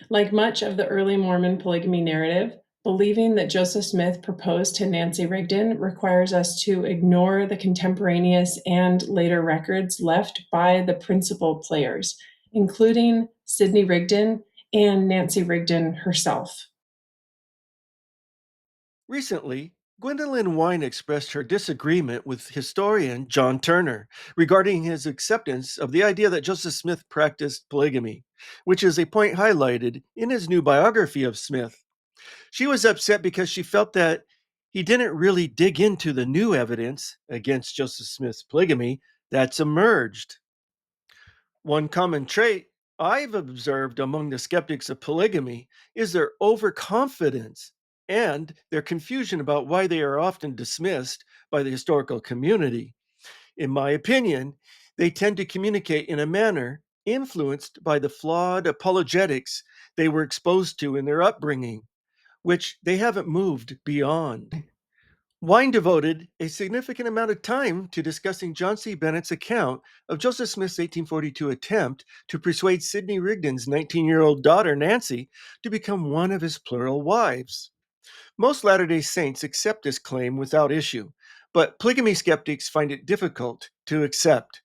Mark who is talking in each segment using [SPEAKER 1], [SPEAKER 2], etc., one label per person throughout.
[SPEAKER 1] Like much of the early Mormon polygamy narrative, believing that Joseph Smith proposed to Nancy Rigdon requires us to ignore the contemporaneous and later records left by the principal players, including Sidney Rigdon and Nancy Rigdon herself.
[SPEAKER 2] Recently, Gwendolyn Wyne expressed her disagreement with historian John Turner regarding his acceptance of the idea that Joseph Smith practiced polygamy, which is a point highlighted in his new biography of Smith. She was upset because she felt that he didn't really dig into the new evidence against Joseph Smith's polygamy that's emerged. One common trait I've observed among the skeptics of polygamy is their overconfidence and their confusion about why they are often dismissed by the historical community. In my opinion, they tend to communicate in a manner influenced by the flawed apologetics they were exposed to in their upbringing, which they haven't moved beyond. Wine devoted a significant amount of time to discussing John C. Bennett's account of Joseph Smith's 1842 attempt to persuade Sidney Rigdon's 19-year-old daughter, Nancy, to become one of his plural wives. Most Latter day Saints accept this claim without issue, but polygamy skeptics find it difficult to accept.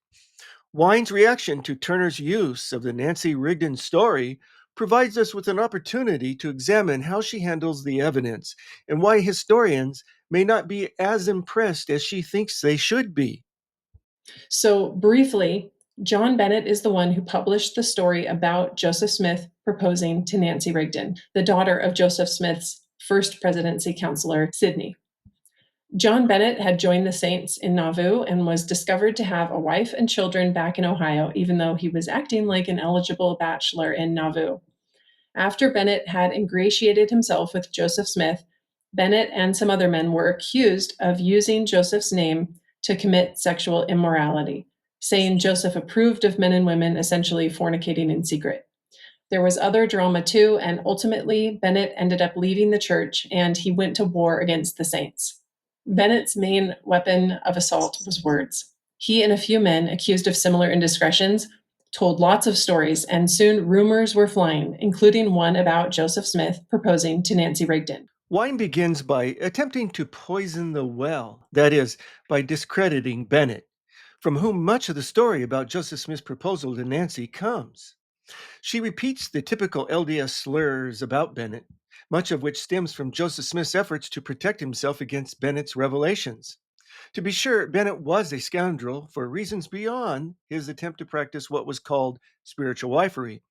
[SPEAKER 2] Wine's reaction to Turner's use of the Nancy Rigdon story provides us with an opportunity to examine how she handles the evidence and why historians may not be as impressed as she thinks they should be.
[SPEAKER 1] So, briefly, John Bennett is the one who published the story about Joseph Smith proposing to Nancy Rigdon, the daughter of Joseph Smith's first presidency counselor, Sidney. John Bennett had joined the Saints in Nauvoo and was discovered to have a wife and children back in Ohio, even though he was acting like an eligible bachelor in Nauvoo. After Bennett had ingratiated himself with Joseph Smith, Bennett and some other men were accused of using Joseph's name to commit sexual immorality, saying Joseph approved of men and women essentially fornicating in secret. There was other drama too, and ultimately, Bennett ended up leaving the church and he went to war against the saints. Bennett's main weapon of assault was words. He and a few men accused of similar indiscretions told lots of stories, and soon rumors were flying, including one about Joseph Smith proposing to Nancy Rigdon.
[SPEAKER 2] Wine begins by attempting to poison the well, that is, by discrediting Bennett, from whom much of the story about Joseph Smith's proposal to Nancy comes. She repeats the typical LDS slurs about Bennett, much of which stems from Joseph Smith's efforts to protect himself against Bennett's revelations. To be sure, Bennett was a scoundrel for reasons beyond his attempt to practice what was called spiritual wifery.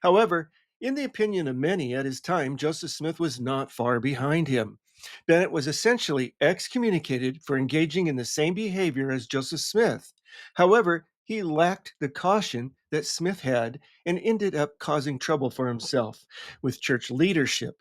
[SPEAKER 2] However, in the opinion of many at his time, Joseph Smith was not far behind him. Bennett was essentially excommunicated for engaging in the same behavior as Joseph Smith. However, he lacked the caution that Smith had and ended up causing trouble for himself with church leadership.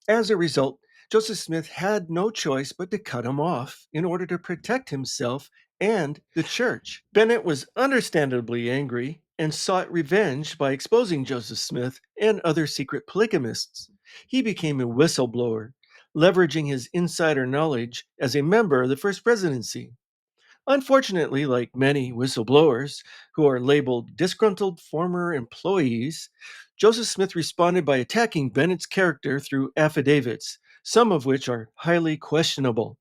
[SPEAKER 2] As a result, Joseph Smith had no choice but to cut him off in order to protect himself and the church. Bennett was understandably angry and sought revenge by exposing Joseph Smith and other secret polygamists. He became a whistleblower, leveraging his insider knowledge as a member of the First Presidency. Unfortunately, like many whistleblowers who are labeled disgruntled former employees, Joseph Smith responded by attacking Bennett's character through affidavits, some of which are highly questionable.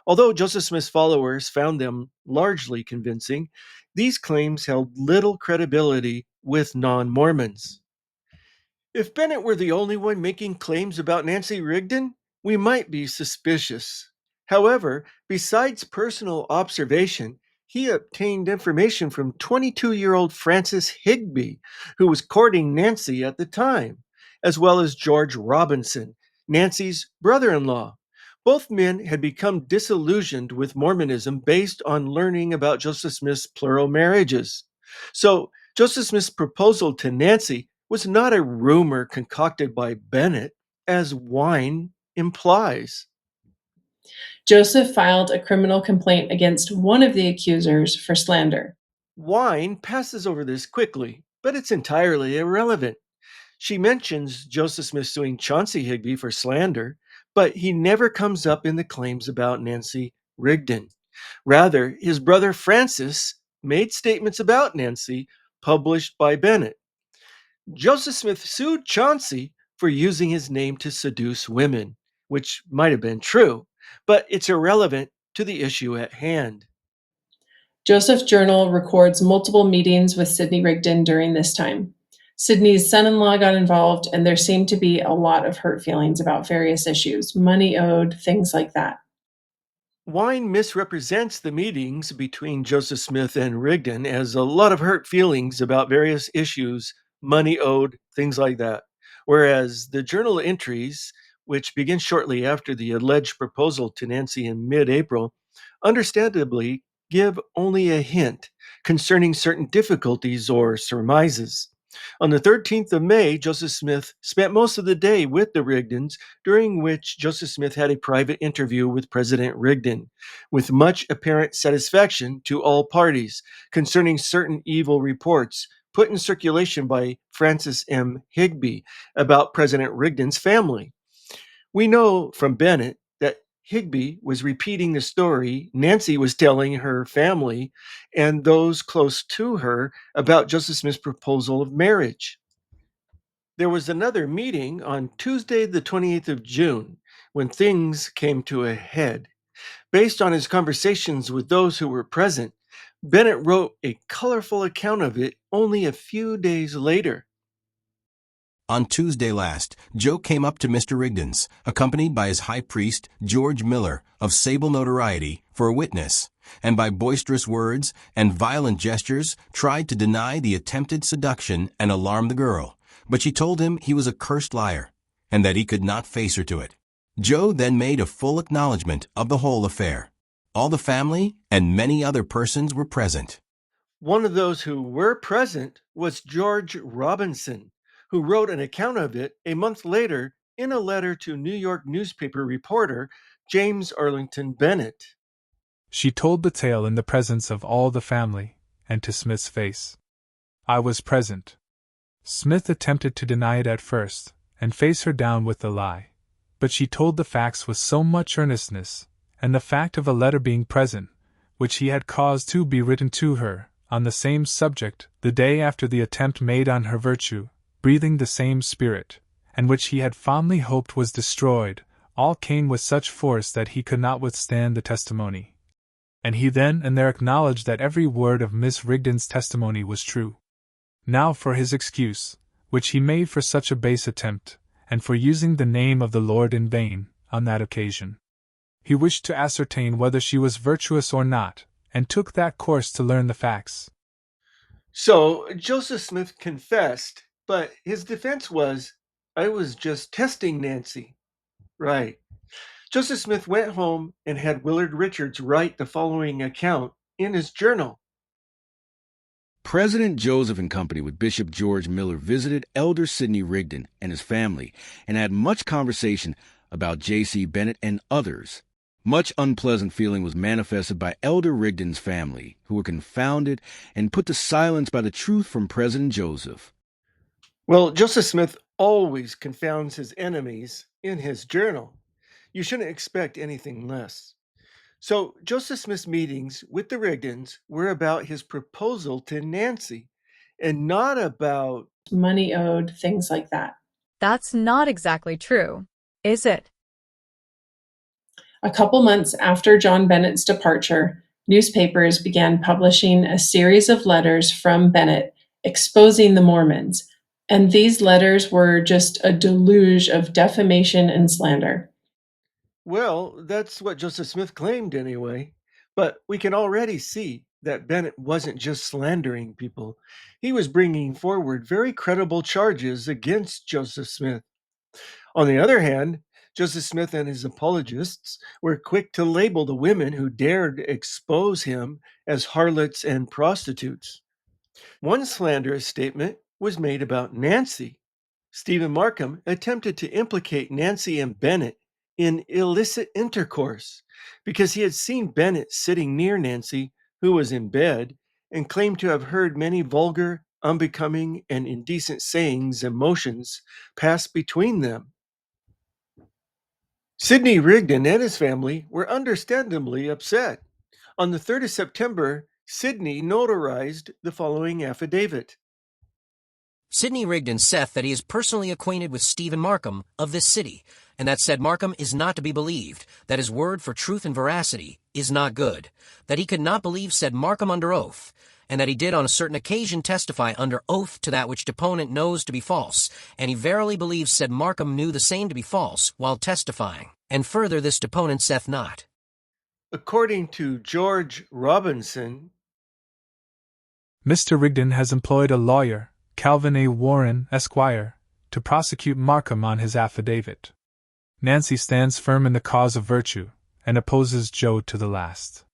[SPEAKER 2] Although Joseph Smith's followers found them largely convincing, these claims held little credibility with non Mormons. If Bennett were the only one making claims about Nancy Rigdon, we might be suspicious. However, besides personal observation, he obtained information from 22-year-old Francis Higbee, who was courting Nancy at the time, as well as George Robinson, Nancy's brother in law. Both men had become disillusioned with Mormonism based on learning about Joseph Smith's plural marriages. So, Joseph Smith's proposal to Nancy was not a rumor concocted by Bennett, as Wine implies.
[SPEAKER 1] Joseph filed a criminal complaint against one of the accusers for slander.
[SPEAKER 2] Wine passes over this quickly, but it's entirely irrelevant. She mentions Joseph Smith suing Chauncey Higbee for slander, but he never comes up in the claims about Nancy Rigdon. Rather, his brother Francis made statements about Nancy published by Bennett. Joseph Smith sued Chauncey for using his name to seduce women, which might have been true, but it's irrelevant to the issue at hand.
[SPEAKER 1] Joseph's journal records multiple meetings with Sidney Rigdon during this time. Sidney's son in law got involved, and there seemed to be a lot of hurt feelings about various issues, money owed, things like that.
[SPEAKER 2] Wyne misrepresents the meetings between Joseph Smith and Rigdon as a lot of hurt feelings about various issues, money owed, things like that. Whereas the journal entries, which begin shortly after the alleged proposal to Nancy in mid April, understandably give only a hint concerning certain difficulties or surmises. On the 13th of May, Joseph Smith spent most of the day with the Rigdons, during which Joseph Smith had a private interview with President Rigdon, with much apparent satisfaction to all parties concerning certain evil reports put in circulation by Francis M. Higbee about President Rigdon's family. We know from Bennett that Higbee was repeating the story Nancy was telling her family and those close to her about Joseph Smith's proposal of marriage. There was another meeting on Tuesday, the 28th of June, when things came to a head. Based on his conversations with those who were present, Bennett wrote a colorful account of it only a few days later.
[SPEAKER 3] On Tuesday last, Joe came up to Mr. Rigdon's, accompanied by his high priest, George Miller, of sable notoriety, for a witness, and by boisterous words and violent gestures tried to deny the attempted seduction and alarm the girl, but she told him he was a cursed liar, and that he could not face her to it. Joe then made a full acknowledgment of the whole affair. All the family and many other persons were present.
[SPEAKER 2] One of those who were present was George Robinson, who wrote an account of it a month later in a letter to New York newspaper reporter James Arlington Bennett.
[SPEAKER 4] She told the tale in the presence of all the family, and to Smith's face. I was present. Smith attempted to deny it at first, and face her down with the lie. But she told the facts with so much earnestness, and the fact of a letter being present, which he had caused to be written to her, on the same subject, the day after the attempt made on her virtue, breathing the same spirit, and which he had fondly hoped was destroyed, all came with such force that he could not withstand the testimony. And he then and there acknowledged that every word of Miss Rigdon's testimony was true. Now for his excuse, which he made for such a base attempt, and for using the name of the Lord in vain, on that occasion. He wished to ascertain whether she was virtuous or not, and took that course to learn the facts.
[SPEAKER 2] So Joseph Smith confessed, but his defense was, I was just testing Nancy. Right. Joseph Smith went home and had Willard Richards write the following account in his journal.
[SPEAKER 5] President Joseph and Company with Bishop George Miller visited Elder Sidney Rigdon and his family and had much conversation about J.C. Bennett and others. Much unpleasant feeling was manifested by Elder Rigdon's family, who were confounded and put to silence by the truth from President Joseph.
[SPEAKER 2] Well, Joseph Smith always confounds his enemies in his journal. You shouldn't expect anything less. So Joseph Smith's meetings with the Rigdons were about his proposal to Nancy and not about
[SPEAKER 1] Money owed, things like that.
[SPEAKER 6] That's not exactly true, is it?
[SPEAKER 1] A couple months after John Bennett's departure, newspapers began publishing a series of letters from Bennett exposing the Mormons, and these letters were just a deluge of defamation and slander.
[SPEAKER 2] Well, that's what Joseph Smith claimed anyway. But we can already see that Bennett wasn't just slandering people. He was bringing forward very credible charges against Joseph Smith. On the other hand, Joseph Smith and his apologists were quick to label the women who dared expose him as harlots and prostitutes. One slanderous statement was made about Nancy. Stephen Markham attempted to implicate Nancy and Bennett in illicit intercourse because he had seen Bennett sitting near Nancy, who was in bed, and claimed to have heard many vulgar, unbecoming, and indecent sayings and motions pass between them. Sidney Rigdon and his family were understandably upset. On the 3rd of September, Sidney notarized the following affidavit.
[SPEAKER 7] Sidney Rigdon saith that he is personally acquainted with Stephen Markham of this city, and that said Markham is not to be believed, that his word for truth and veracity is not good, that he could not believe said Markham under oath, and that he did on a certain occasion testify under oath to that which deponent knows to be false, and he verily believes said Markham knew the same to be false while testifying, and further this deponent saith not.
[SPEAKER 2] According to George Robinson,
[SPEAKER 4] Mr. Rigdon has employed a lawyer, Calvin A. Warren, Esquire, to prosecute Markham on his affidavit. Nancy stands firm in the cause of virtue, and opposes Joe to the last.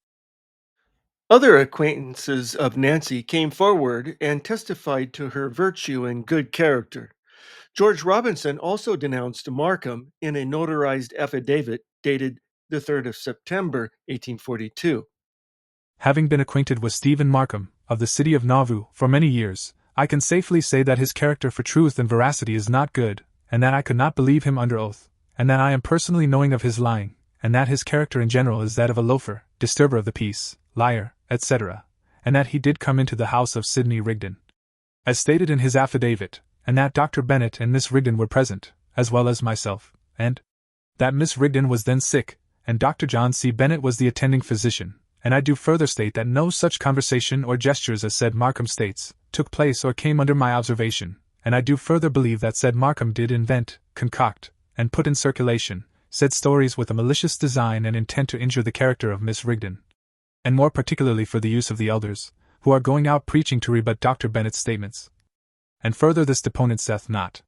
[SPEAKER 2] other acquaintances of Nancy came forward and testified to her virtue and good character. George Robinson also denounced Markham in a notarized affidavit dated the 3rd of September, 1842.
[SPEAKER 4] Having been acquainted with Stephen Markham, of the city of Nauvoo, for many years, I can safely say that his character for truth and veracity is not good, and that I could not believe him under oath, and that I am personally knowing of his lying, and that his character in general is that of a loafer, disturber of the peace, liar, etc., and that he did come into the house of Sidney Rigdon, as stated in his affidavit, and that Dr. Bennett and Miss Rigdon were present, as well as myself, and that Miss Rigdon was then sick, and Dr. John C. Bennett was the attending physician, and I do further state that no such conversation or gestures as said Markham states took place or came under my observation, and I do further believe that said Markham did invent, concoct, and put in circulation said stories with a malicious design and intent to injure the character of Miss Rigdon, and more particularly for the use of the elders, who are going out preaching to rebut Dr. Bennett's statements. And further this deponent saith not.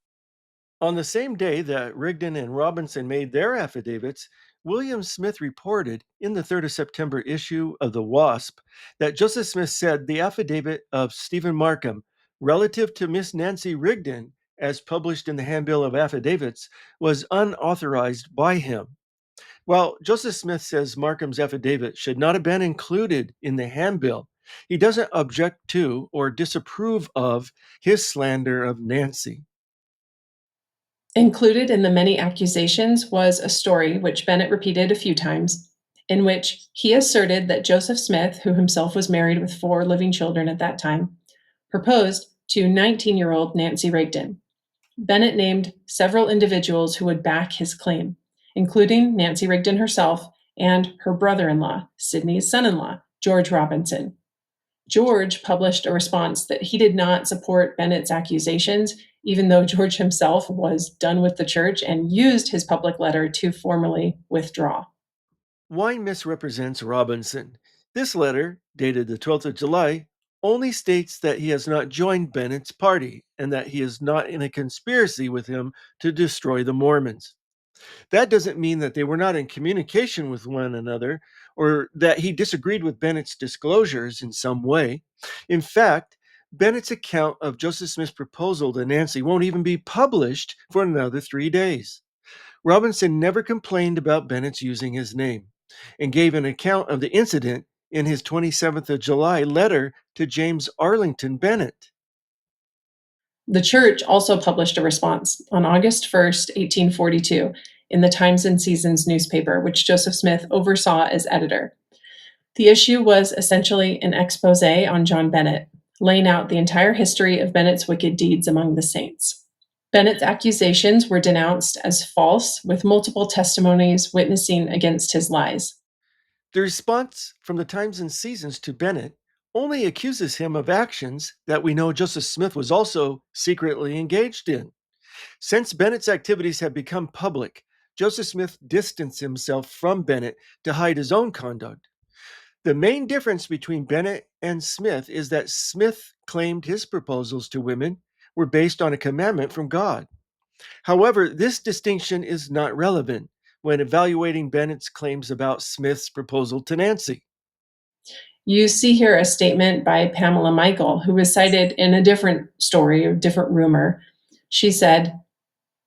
[SPEAKER 2] On the same day that Rigdon and Robinson made their affidavits, William Smith reported in the 3rd of September issue of the Wasp that Joseph Smith said the affidavit of Stephen Markham relative to Miss Nancy Rigdon, as published in the Handbill of Affidavits, was unauthorized by him. While Joseph Smith says Markham's affidavit should not have been included in the handbill, he doesn't object to or disapprove of his slander of Nancy.
[SPEAKER 1] Included in the many accusations was a story which Bennett repeated a few times, in which he asserted that Joseph Smith, who himself was married with 4 living children at that time, proposed to 19-year-old Nancy Rigdon. Bennett named several individuals who would back his claim, including Nancy Rigdon herself and her brother-in-law, Sidney's son-in-law, George Robinson. George published a response that he did not support Bennett's accusations, even though George himself was done with the church and used his public letter to formally withdraw.
[SPEAKER 2] Wyne misrepresents Robinson. This letter, dated the 12th of July, only states that he has not joined Bennett's party and that he is not in a conspiracy with him to destroy the Mormons. That doesn't mean that they were not in communication with one another or that he disagreed with Bennett's disclosures in some way. In fact, Bennett's account of Joseph Smith's proposal to Nancy won't even be published for another 3 days. Robinson never complained about Bennett's using his name and gave an account of the incident in his 27th of July letter to James Arlington Bennett.
[SPEAKER 1] The church also published a response on August 1st, 1842, in the Times and Seasons newspaper, which Joseph Smith oversaw as editor. The issue was essentially an expose on John Bennett, laying out the entire history of Bennett's wicked deeds among the saints. Bennett's accusations were denounced as false, with multiple testimonies witnessing against his lies.
[SPEAKER 2] The response from the Times and Seasons to Bennett only accuses him of actions that we know Joseph Smith was also secretly engaged in. Since Bennett's activities have become public, Joseph Smith distanced himself from Bennett to hide his own conduct. The main difference between Bennett and Smith is that Smith claimed his proposals to women were based on a commandment from God. However, this distinction is not relevant when evaluating Bennett's claims about Smith's proposal to Nancy.
[SPEAKER 1] You see here a statement by Pamela Michael, who was cited in a different story, a different rumor. She said,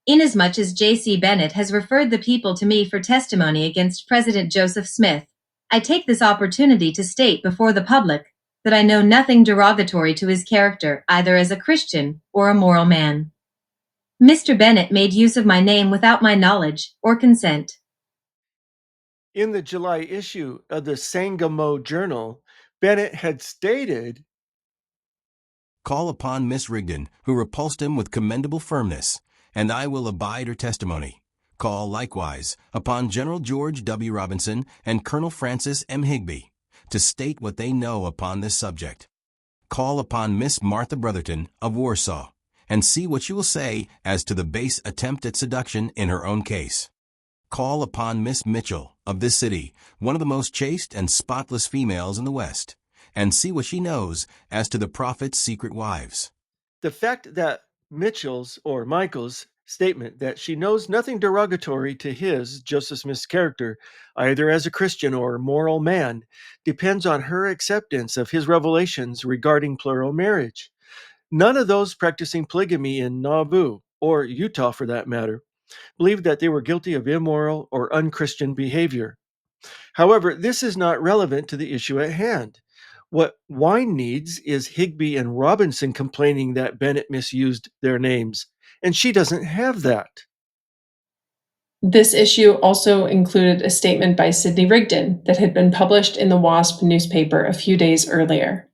[SPEAKER 8] "Inasmuch as J.C. Bennett has referred the people to me for testimony against President Joseph Smith, I take this opportunity to state before the public that I know nothing derogatory to his character, either as a Christian or a moral man. Mr. Bennett made use of my name without my knowledge or consent."
[SPEAKER 2] In the July issue of the Sangamo Journal, Bennett had stated,
[SPEAKER 3] Call upon Miss Rigdon, who repulsed him with commendable firmness, and I will abide her testimony. Call likewise upon General George W. Robinson and Colonel Francis M. Higbee to state what they know upon this subject. Call upon Miss Martha Brotherton of Warsaw and see what she will say as to the base attempt at seduction in her own case. Call upon Miss Mitchell of this city, one of the most chaste and spotless females in the West, and see what she knows as to the prophet's secret wives.
[SPEAKER 2] The fact that Mitchell's or Michael's statement that she knows nothing derogatory to his, Joseph Smith's character, either as a Christian or moral man, depends on her acceptance of his revelations regarding plural marriage. None of those practicing polygamy in Nauvoo, or Utah for that matter, believed that they were guilty of immoral or unchristian behavior. However, this is not relevant to the issue at hand. What Wyne needs is Higbee and Robinson complaining that Bennett misused their names, and she doesn't have that.
[SPEAKER 1] This issue also included a statement by Sidney Rigdon that had been published in the WASP newspaper a few days earlier.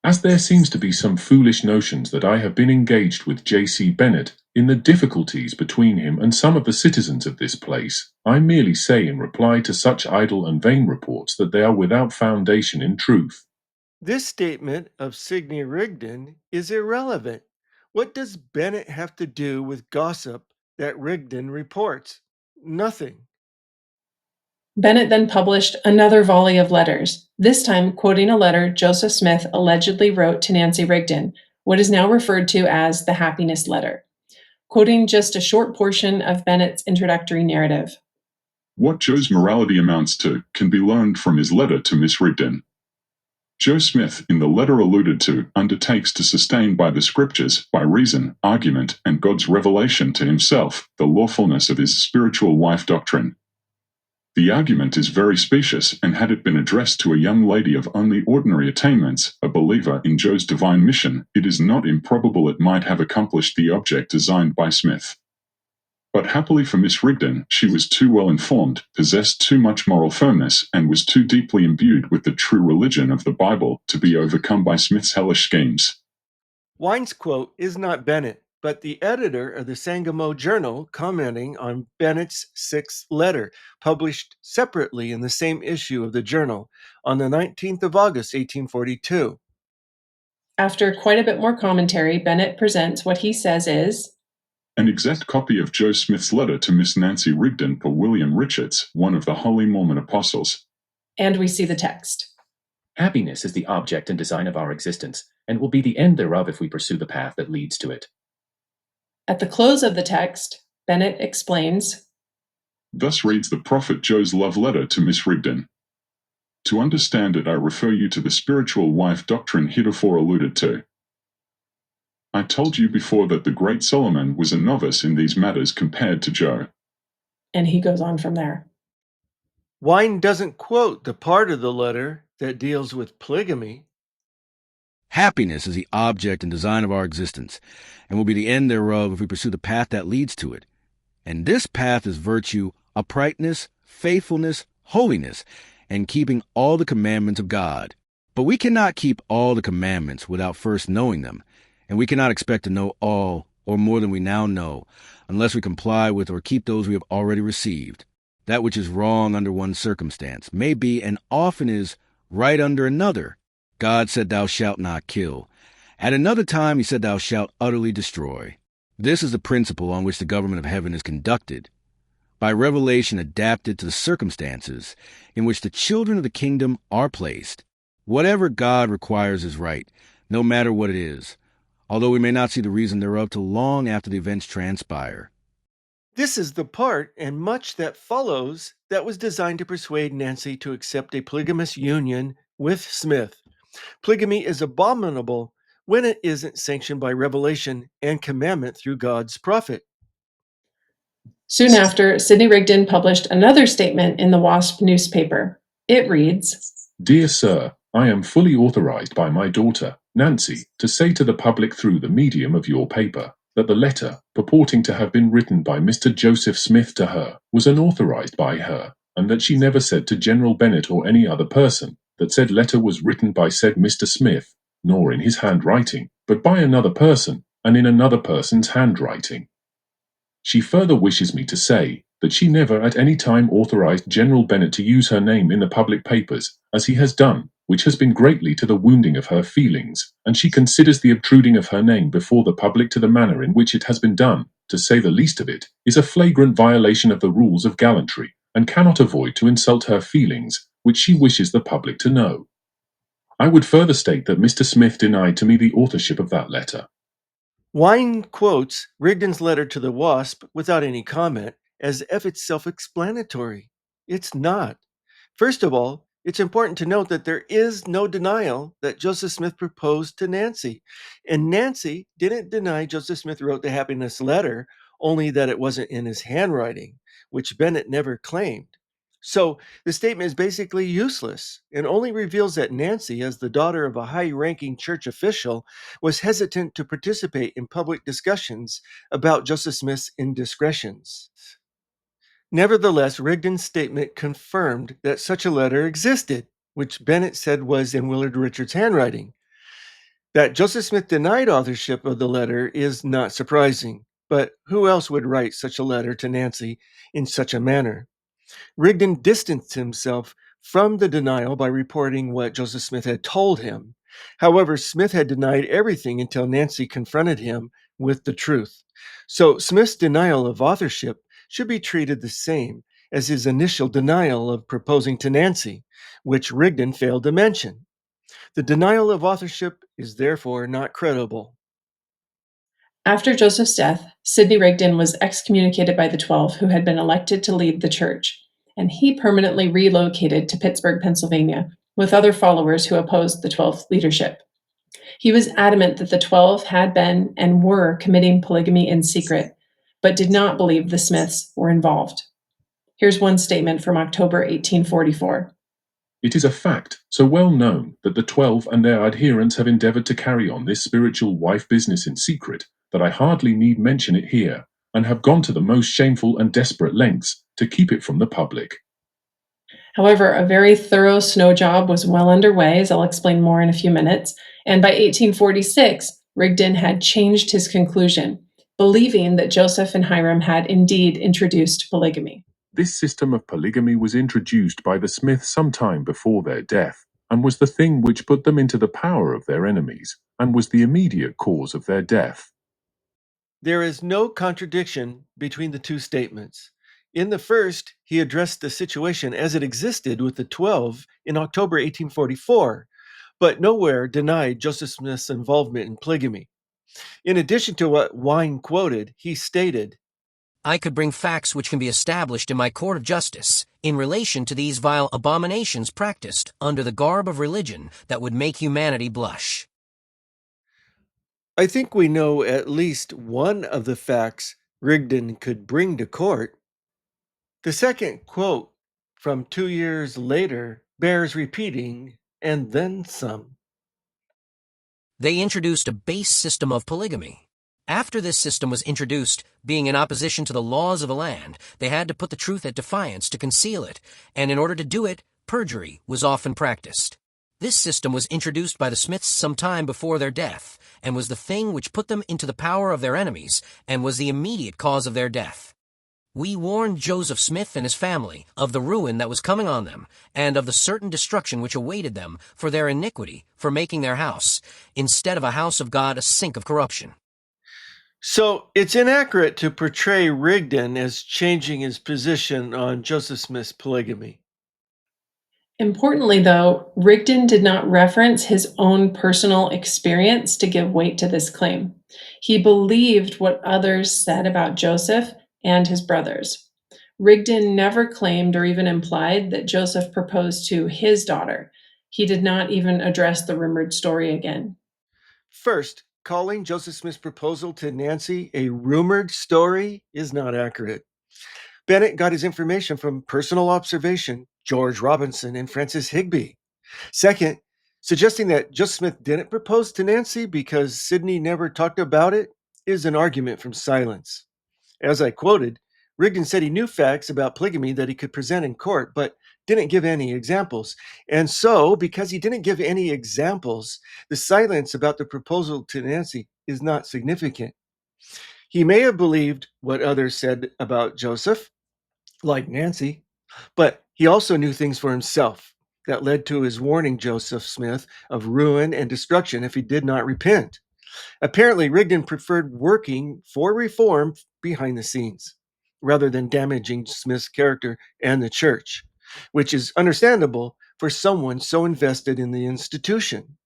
[SPEAKER 9] As there seems to be some foolish notions that I have been engaged with J.C. Bennett in the difficulties between him and some of the citizens of this place, I merely say in reply to such idle and vain reports that they are without foundation in truth.
[SPEAKER 2] This statement of Sidney Rigdon is irrelevant. What does Bennett have to do with gossip that Rigdon reports? Nothing.
[SPEAKER 1] Bennett then published another volley of letters, this time quoting a letter Joseph Smith allegedly wrote to Nancy Rigdon, what is now referred to as the Happiness Letter, quoting just a short portion of Bennett's introductory narrative.
[SPEAKER 9] What Joe's morality amounts to can be learned from his letter to Miss Rigdon. Joe Smith, in the letter alluded to, undertakes to sustain by the scriptures, by reason, argument, and God's revelation to himself, the lawfulness of his spiritual wife doctrine. The argument is very specious, and had it been addressed to a young lady of only ordinary attainments, a believer in Joe's divine mission, it is not improbable it might have accomplished the object designed by Smith. But happily for Miss Rigdon, she was too well informed, possessed too much moral firmness, and was too deeply imbued with the true religion of the Bible to be overcome by Smith's hellish schemes.
[SPEAKER 2] Wyne's quote is not Bennett, but the editor of the Sangamo Journal commenting on Bennett's sixth letter, published separately in the same issue of the journal on the 19th of August, 1842.
[SPEAKER 1] After quite a bit more commentary, Bennett presents what he says is
[SPEAKER 9] an exact copy of Joe Smith's letter to Miss Nancy Rigdon per William Richards, one of the Holy Mormon Apostles.
[SPEAKER 1] And we see the text.
[SPEAKER 10] Happiness is the object and design of our existence, and will be the end thereof if we pursue the path that leads to it.
[SPEAKER 1] At the close of the text, Bennett explains,
[SPEAKER 9] thus reads the prophet Joe's love letter to Miss Rigdon. To understand it, I refer you to the spiritual wife doctrine heretofore alluded to. I told you before that the great Solomon was a novice in these matters compared to Joe.
[SPEAKER 1] And he goes on from there.
[SPEAKER 2] Wyne doesn't quote the part of the letter that deals with polygamy.
[SPEAKER 5] Happiness is the object and design of our existence, and will be the end thereof if we pursue the path that leads to it. And this path is virtue, uprightness, faithfulness, holiness, and keeping all the commandments of God. But we cannot keep all the commandments without first knowing them, and we cannot expect to know all, or more than we now know, unless we comply with or keep those we have already received. That which is wrong under one circumstance may be, and often is, right under another. God said, thou shalt not kill. At another time he said, thou shalt utterly destroy. This is the principle on which the government of heaven is conducted, by revelation adapted to the circumstances in which the children of the kingdom are placed. Whatever God requires is right, no matter what it is, although we may not see the reason thereof till long after the events transpire.
[SPEAKER 2] This is the part, and much that follows, that was designed to persuade Nancy to accept a polygamous union with Smith. Polygamy is abominable when it isn't sanctioned by revelation and commandment through God's prophet.
[SPEAKER 1] Soon after, Sidney Rigdon published another statement in the WASP newspaper. It reads,
[SPEAKER 9] Dear Sir, I am fully authorized by my daughter, Nancy, to say to the public through the medium of your paper that the letter, purporting to have been written by Mr. Joseph Smith to her, was unauthorized by her, and that she never said to General Bennett or any other person that said letter was written by said Mr. Smith, nor in his handwriting, but by another person, and in another person's handwriting. She further wishes me to say that she never at any time authorized General Bennet to use her name in the public papers, as he has done, which has been greatly to the wounding of her feelings, and she considers the obtruding of her name before the public to the manner in which it has been done, to say the least of it, is a flagrant violation of the rules of gallantry, and cannot avoid to insult her feelings, which she wishes the public to know. I would further state that Mr. Smith denied to me the authorship of that letter.
[SPEAKER 2] Wyne quotes Rigdon's letter to the WASP without any comment, as if it's self-explanatory. It's not. First of all, it's important to note that there is no denial that Joseph Smith proposed to Nancy. And Nancy didn't deny Joseph Smith wrote the happiness letter, only that it wasn't in his handwriting, which Bennett never claimed. So the statement is basically useless and only reveals that Nancy, as the daughter of a high-ranking church official, was hesitant to participate in public discussions about Joseph Smith's indiscretions. Nevertheless, Rigdon's statement confirmed that such a letter existed, which Bennett said was in Willard Richards' handwriting. That Joseph Smith denied authorship of the letter is not surprising, but who else would write such a letter to Nancy in such a manner? Rigdon distanced himself from the denial by reporting what Joseph Smith had told him. However, Smith had denied everything until Nancy confronted him with the truth. So Smith's denial of authorship should be treated the same as his initial denial of proposing to Nancy, which Rigdon failed to mention. The denial of authorship is therefore not credible.
[SPEAKER 1] After Joseph's death, Sidney Rigdon was excommunicated by the 12 who had been elected to lead the church, and he permanently relocated to Pittsburgh, Pennsylvania, with other followers who opposed the 12 leadership. He was adamant that the 12 had been and were committing polygamy in secret, but did not believe the Smiths were involved. Here's one statement from October 1844.
[SPEAKER 9] It is a fact so well known that the 12 and their adherents have endeavored to carry on this spiritual wife business in secret, that I hardly need mention it here, and have gone to the most shameful and desperate lengths to keep it from the public.
[SPEAKER 1] However, a very thorough snow job was well underway, as I'll explain more in a few minutes, and by 1846, Rigdon had changed his conclusion, believing that Joseph and Hiram had indeed introduced polygamy.
[SPEAKER 9] This system of polygamy was introduced by the Smiths some time before their death, and was the thing which put them into the power of their enemies, and was the immediate cause of their death.
[SPEAKER 2] There is no contradiction between the two statements. In the first, he addressed the situation as it existed with the 12 in October 1844, but nowhere denied Joseph Smith's involvement in polygamy. In addition to what Wyne quoted, he stated,
[SPEAKER 7] I could bring facts which can be established in my court of justice in relation to these vile abominations practiced under the garb of religion that would make humanity blush.
[SPEAKER 2] I think we know at least one of the facts Rigdon could bring to court. The second quote from 2 years later bears repeating, and then some.
[SPEAKER 7] They introduced a base system of polygamy. After this system was introduced, being in opposition to the laws of the land, they had to put the truth at defiance to conceal it, and in order to do it, perjury was often practiced. This system was introduced by the Smiths some time before their death, and was the thing which put them into the power of their enemies, and was the immediate cause of their death. We warned Joseph Smith and his family of the ruin that was coming on them, and of the certain destruction which awaited them for their iniquity, for making their house, instead of a house of God, a sink of corruption.
[SPEAKER 2] So it's inaccurate to portray Rigdon as changing his position on Joseph Smith's polygamy.
[SPEAKER 1] Importantly, though, Rigdon did not reference his own personal experience to give weight to this claim. He believed what others said about Joseph and his brothers. Rigdon never claimed or even implied that Joseph proposed to his daughter. He did not even address the rumored story again.
[SPEAKER 2] First, calling Joseph Smith's proposal to Nancy a rumored story is not accurate. Bennett got his information from personal observation, George Robinson and Francis Higbee. Second, suggesting that Joseph Smith didn't propose to Nancy because Sidney never talked about it is an argument from silence. As I quoted, Rigdon said he knew facts about polygamy that he could present in court, but didn't give any examples. And so, because he didn't give any examples, the silence about the proposal to Nancy is not significant. He may have believed what others said about Joseph, like Nancy, but he also knew things for himself that led to his warning Joseph Smith of ruin and destruction if he did not repent. Apparently, Rigdon preferred working for reform behind the scenes rather than damaging Smith's character and the church, which is understandable for someone so invested in the institution.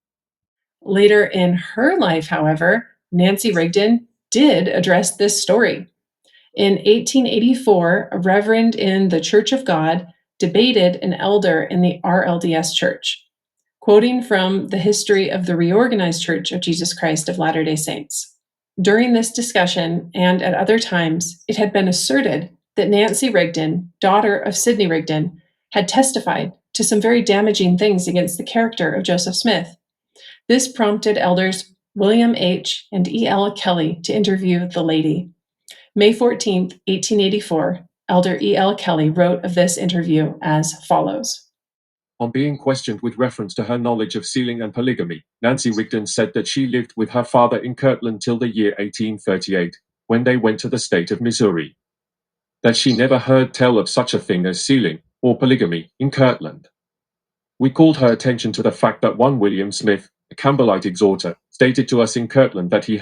[SPEAKER 1] Later in her life, however, Nancy Rigdon did address this story. In 1884, a reverend in the Church of God debated an elder in the RLDS Church, quoting from the history of the Reorganized Church of Jesus Christ of Latter-day Saints. During this discussion and at other times, it had been asserted that Nancy Rigdon, daughter of Sidney Rigdon, had testified to some very damaging things against the character of Joseph Smith. This prompted elders William H. and E.L. Kelly to interview the lady. May 14, 1884, Elder E.L. Kelly wrote of this interview as follows.
[SPEAKER 11] On being questioned with reference to her knowledge of sealing and polygamy, Nancy Rigdon said that she lived with her father in Kirtland till the year 1838, when they went to the state of Missouri. That she never heard tell of such a thing as sealing, or polygamy, in Kirtland. We called her attention to the fact that one William Smith, a Campbellite exhorter, stated to us in Kirtland that he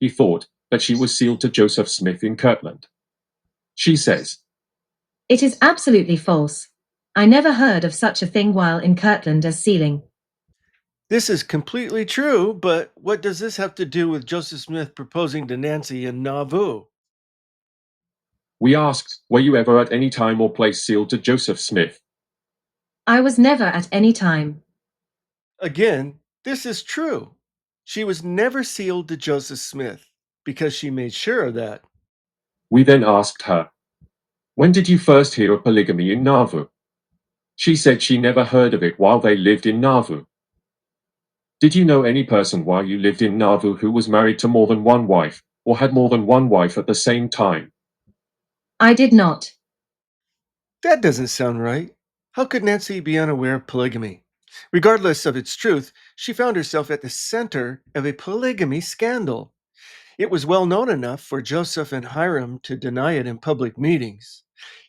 [SPEAKER 11] thought, that she was sealed to Joseph Smith in Kirtland. She says,
[SPEAKER 8] It is absolutely false. I never heard of such a thing while in Kirtland as sealing.
[SPEAKER 2] This is completely true, but what does this have to do with Joseph Smith proposing to Nancy in Nauvoo?
[SPEAKER 11] We asked, were you ever at any time or place sealed to Joseph Smith?
[SPEAKER 8] I was never at any time.
[SPEAKER 2] Again, this is true. She was never sealed to Joseph Smith because she made sure of that.
[SPEAKER 11] We then asked her, when did you first hear of polygamy in Nauvoo? She said she never heard of it while they lived in Nauvoo. Did you know any person while you lived in Nauvoo who was married to more than one wife, or had more than one wife at the same time?
[SPEAKER 8] I did not.
[SPEAKER 2] That doesn't sound right. How could Nancy be unaware of polygamy? Regardless of its truth, she found herself at the center of a polygamy scandal. It was well known enough for Joseph and Hiram to deny it in public meetings.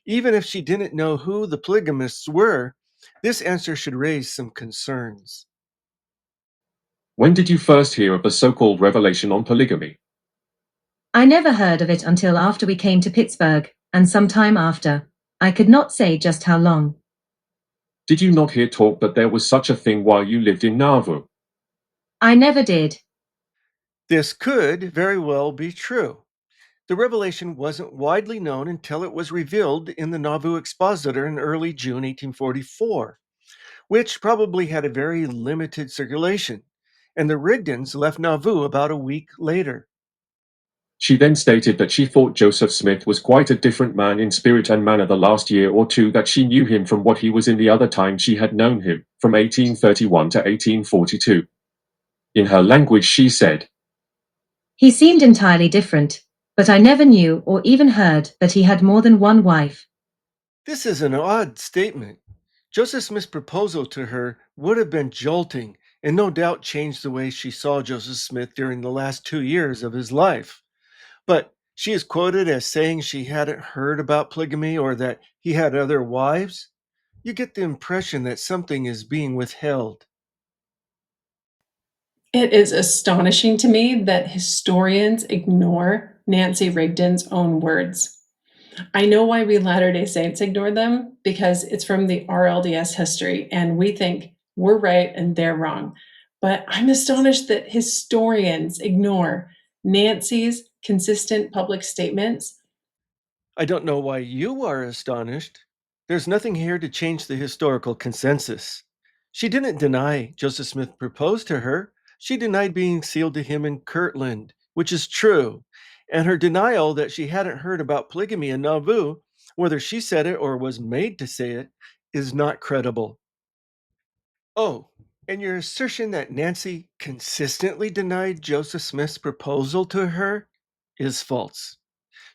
[SPEAKER 2] Even if she didn't know who the polygamists were, this answer should raise some concerns.
[SPEAKER 11] When did you first hear of the so-called revelation on polygamy?
[SPEAKER 8] I never heard of it until after we came to Pittsburgh, and some time after. I could not say just how long.
[SPEAKER 11] Did you not hear talk that there was such a thing while you lived in Nauvoo?
[SPEAKER 8] I never did.
[SPEAKER 2] This could very well be true. The revelation wasn't widely known until it was revealed in the Nauvoo Expositor in early June 1844, which probably had a very limited circulation, and the Rigdons left Nauvoo about a week later.
[SPEAKER 11] She then stated that she thought Joseph Smith was quite a different man in spirit and manner the last year or two, that she knew him from what he was in the other time she had known him, from 1831 to 1842. In her language she said,
[SPEAKER 8] He seemed entirely different, but I never knew or even heard that he had more than one wife.
[SPEAKER 2] This is an odd statement. Joseph Smith's proposal to her would have been jolting and no doubt changed the way she saw Joseph Smith during the last 2 years of his life. But she is quoted as saying she hadn't heard about polygamy or that he had other wives. You get the impression that something is being withheld.
[SPEAKER 1] It is astonishing to me that historians ignore Nancy Rigdon's own words. I know why we Latter-day Saints ignore them, because it's from the RLDS history and we think we're right and they're wrong. But I'm astonished that historians ignore Nancy's consistent public statements.
[SPEAKER 2] I don't know why you are astonished. There's nothing here to change the historical consensus. She didn't deny Joseph Smith proposed to her. She denied being sealed to him in Kirtland, which is true. And her denial that she hadn't heard about polygamy in Nauvoo, whether she said it or was made to say it, is not credible. Oh, and your assertion that Nancy consistently denied Joseph Smith's proposal to her is false.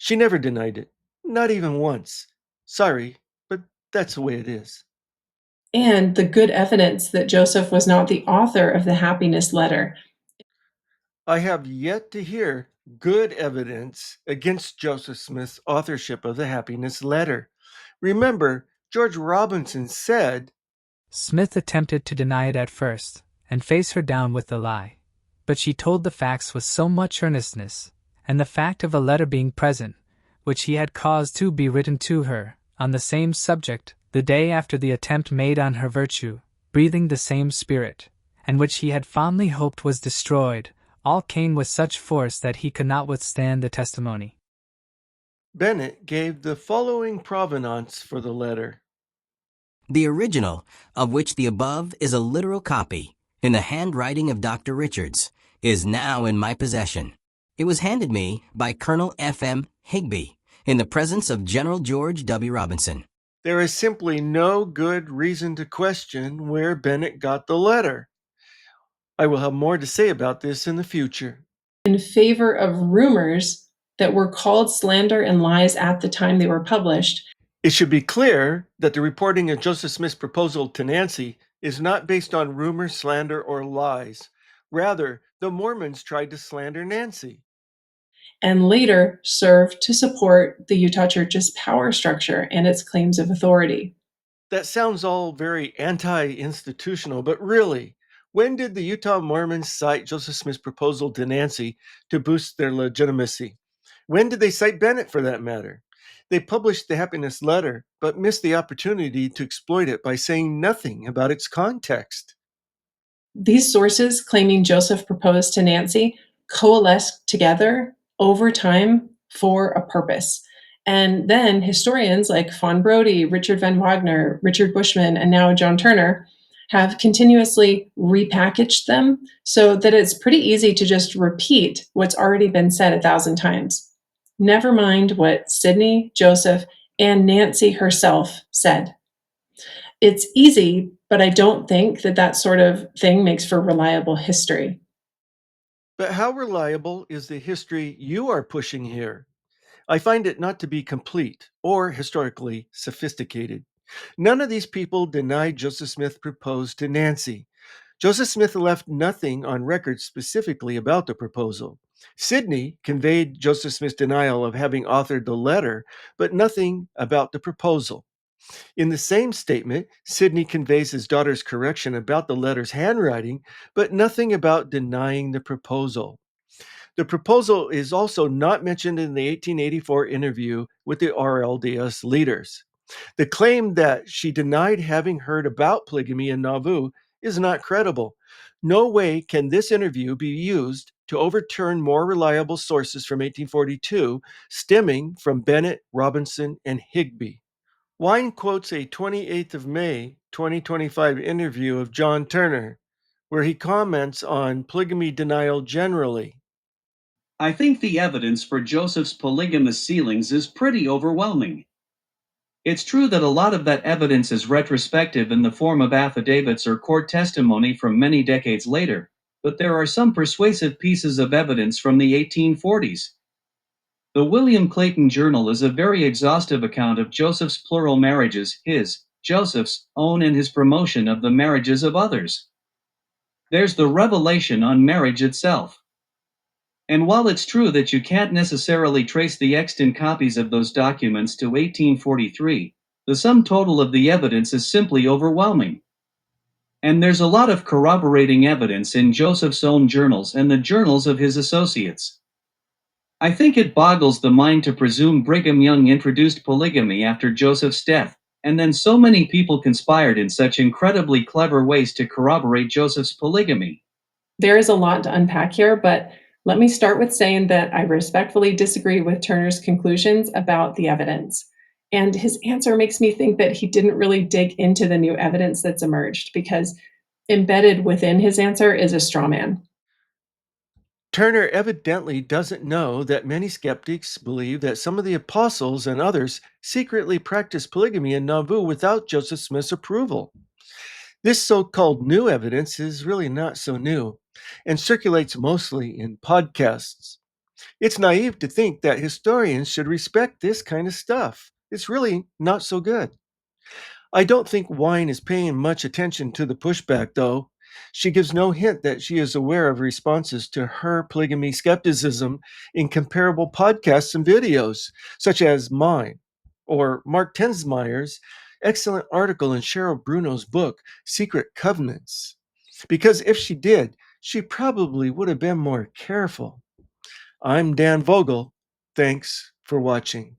[SPEAKER 2] She never denied it, not even once. Sorry, but that's the way it is.
[SPEAKER 1] and the good evidence that Joseph was not the author of the happiness letter.
[SPEAKER 2] I have yet to hear good evidence against Joseph Smith's authorship of the happiness letter. Remember, George Robinson said,
[SPEAKER 12] Smith attempted to deny it at first, and face her down with the lie. But she told the facts with so much earnestness, and the fact of a letter being present, which he had caused to be written to her, on the same subject, the day after the attempt made on her virtue, breathing the same spirit, and which he had fondly hoped was destroyed, all came with such force that he could not withstand the testimony.
[SPEAKER 2] Bennett gave the following provenance for the letter.
[SPEAKER 7] The original, of which the above is a literal copy, in the handwriting of Dr. Richards, is now in my possession. It was handed me by Colonel F.M. Higbee, in the presence of General George W. Robinson.
[SPEAKER 2] There is simply no good reason to question where Bennett got the letter. I will have more to say about this in the future.
[SPEAKER 1] In favor of rumors that were called slander and lies at the time they were published.
[SPEAKER 2] It should be clear that the reporting of Joseph Smith's proposal to Nancy is not based on rumor, slander, or lies. Rather, the Mormons tried to slander Nancy.
[SPEAKER 1] And later served to support the Utah Church's power structure and its claims of authority.
[SPEAKER 2] That sounds all very anti-institutional, but really, when did the Utah Mormons cite Joseph Smith's proposal to Nancy to boost their legitimacy? When did they cite Bennett, for that matter? They published the happiness letter, but missed the opportunity to exploit it by saying nothing about its context.
[SPEAKER 1] These sources claiming Joseph proposed to Nancy coalesced together over time for a purpose. And then historians like Fawn Brody, Richard Van Wagner, Richard Bushman, and now John Turner have continuously repackaged them so that it's pretty easy to just repeat what's already been said 1,000 times. Never mind what Sidney, Joseph, and Nancy herself said. It's easy, but I don't think that sort of thing makes for reliable history.
[SPEAKER 2] But how reliable is the history you are pushing here? I find it not to be complete or historically sophisticated. None of these people denied Joseph Smith proposed to Nancy. Joseph Smith left nothing on record specifically about the proposal. Sidney conveyed Joseph Smith's denial of having authored the letter, but nothing about the proposal. In the same statement, Sidney conveys his daughter's correction about the letter's handwriting, but nothing about denying the proposal. The proposal is also not mentioned in the 1884 interview with the RLDS leaders. The claim that she denied having heard about polygamy in Nauvoo is not credible. No way can this interview be used to overturn more reliable sources from 1842 stemming from Bennett, Robinson, and Higbee. Wyne quotes a 28th of May 2025 interview of John Turner, where he comments on polygamy denial generally.
[SPEAKER 13] I think the evidence for Joseph's polygamous sealings is pretty overwhelming. It's true that a lot of that evidence is retrospective in the form of affidavits or court testimony from many decades later, but there are some persuasive pieces of evidence from the 1840s. The William Clayton Journal is a very exhaustive account of Joseph's plural marriages, his, Joseph's, own and his promotion of the marriages of others. There's the revelation on marriage itself. And while it's true that you can't necessarily trace the extant copies of those documents to 1843, the sum total of the evidence is simply overwhelming. And there's a lot of corroborating evidence in Joseph's own journals and the journals of his associates. I think it boggles the mind to presume Brigham Young introduced polygamy after Joseph's death, and then so many people conspired in such incredibly clever ways to corroborate Joseph's polygamy.
[SPEAKER 1] There is a lot to unpack here, but let me start with saying that I respectfully disagree with Turner's conclusions about the evidence. And his answer makes me think that he didn't really dig into the new evidence that's emerged, because embedded within his answer is a straw man.
[SPEAKER 2] Turner evidently doesn't know that many skeptics believe that some of the apostles and others secretly practiced polygamy in Nauvoo without Joseph Smith's approval. This so-called new evidence is really not so new and circulates mostly in podcasts. It's naive to think that historians should respect this kind of stuff. It's really not so good. I don't think Wyne is paying much attention to the pushback, though. She gives no hint that she is aware of responses to her polygamy skepticism in comparable podcasts and videos, such as mine, or Mark Tensmeyer's excellent article in Cheryl Bruno's book, Secret Covenants. Because if she did, she probably would have been more careful. I'm Dan Vogel. Thanks for watching.